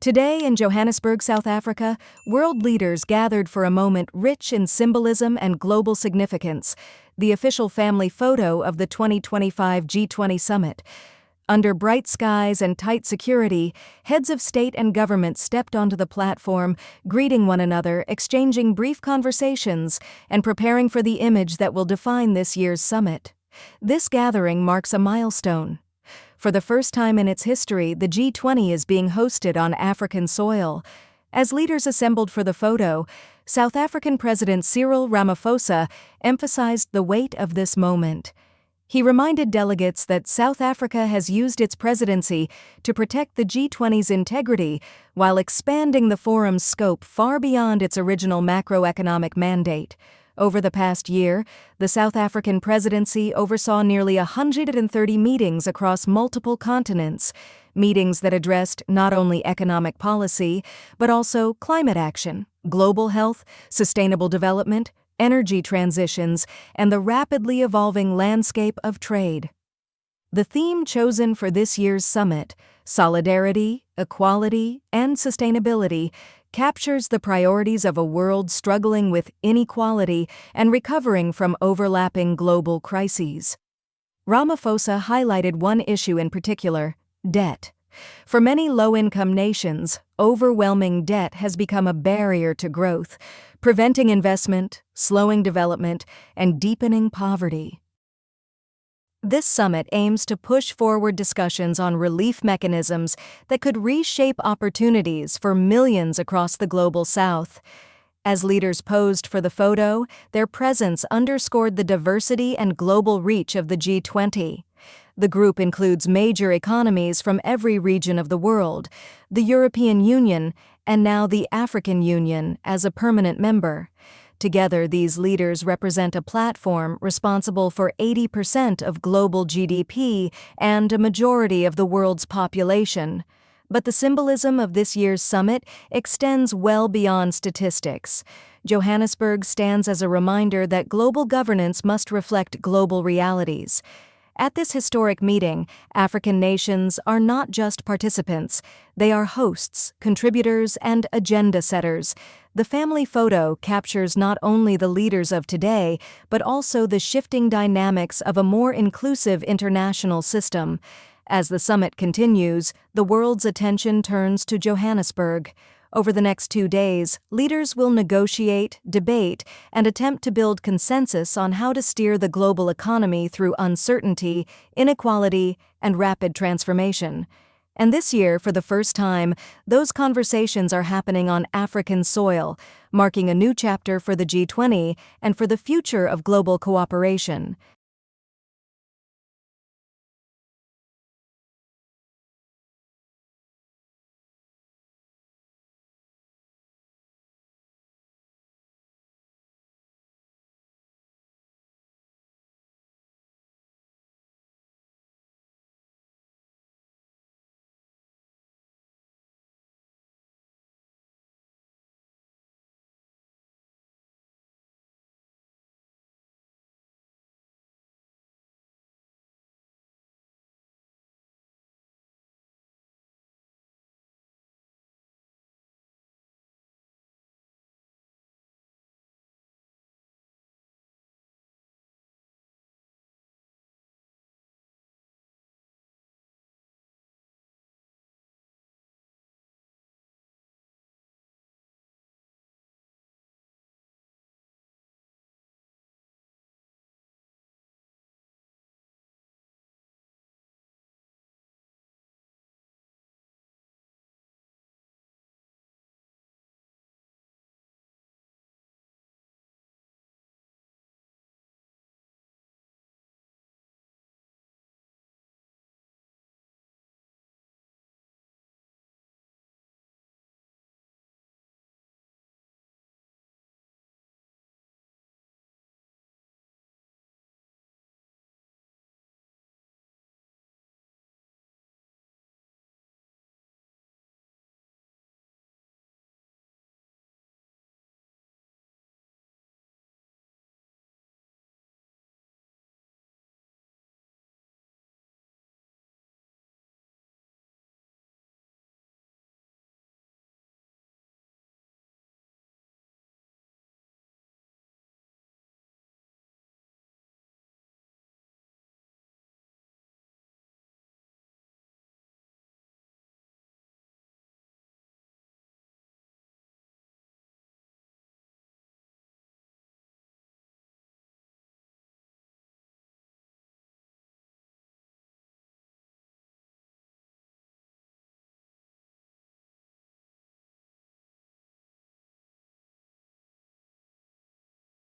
Today in Johannesburg, South Africa, world leaders gathered for a moment rich in symbolism and global significance, the official family photo of the 2025 G20 Summit. Under bright skies and tight security, heads of state and government stepped onto the platform, greeting one another, exchanging brief conversations, and preparing for the image that will define this year's summit. This gathering marks a milestone. For the first time in its history, the G20 is being hosted on African soil. As leaders assembled for the photo, South African President Cyril Ramaphosa emphasized the weight of this moment. He reminded delegates that South Africa has used its presidency to protect the G20's integrity while expanding the forum's scope far beyond its original macroeconomic mandate. Over the past year, the South African presidency oversaw nearly 130 meetings across multiple continents, meetings that addressed not only economic policy, but also climate action, global health, sustainable development, energy transitions, and the rapidly evolving landscape of trade. The theme chosen for this year's summit, solidarity, equality, and sustainability, captures the priorities of a world struggling with inequality and recovering from overlapping global crises. Ramaphosa highlighted one issue in particular: debt. For many low-income nations, overwhelming debt has become a barrier to growth, preventing investment, slowing development, and deepening poverty. This summit aims to push forward discussions on relief mechanisms that could reshape opportunities for millions across the global South. As leaders posed for the photo, their presence underscored the diversity and global reach of the G20. The group includes major economies from every region of the world, the European Union, and now the African Union as a permanent member. Together, these leaders represent a platform responsible for 80% of global GDP and a majority of the world's population. But the symbolism of this year's summit extends well beyond statistics. Johannesburg stands as a reminder that global governance must reflect global realities. At this historic meeting, African nations are not just participants. They are hosts, contributors, and agenda setters. The family photo captures not only the leaders of today, but also the shifting dynamics of a more inclusive international system. As the summit continues, the world's attention turns to Johannesburg. Over the next 2 days, leaders will negotiate, debate, and attempt to build consensus on how to steer the global economy through uncertainty, inequality, and rapid transformation. And this year, for the first time, those conversations are happening on African soil, marking a new chapter for the G20 and for the future of global cooperation.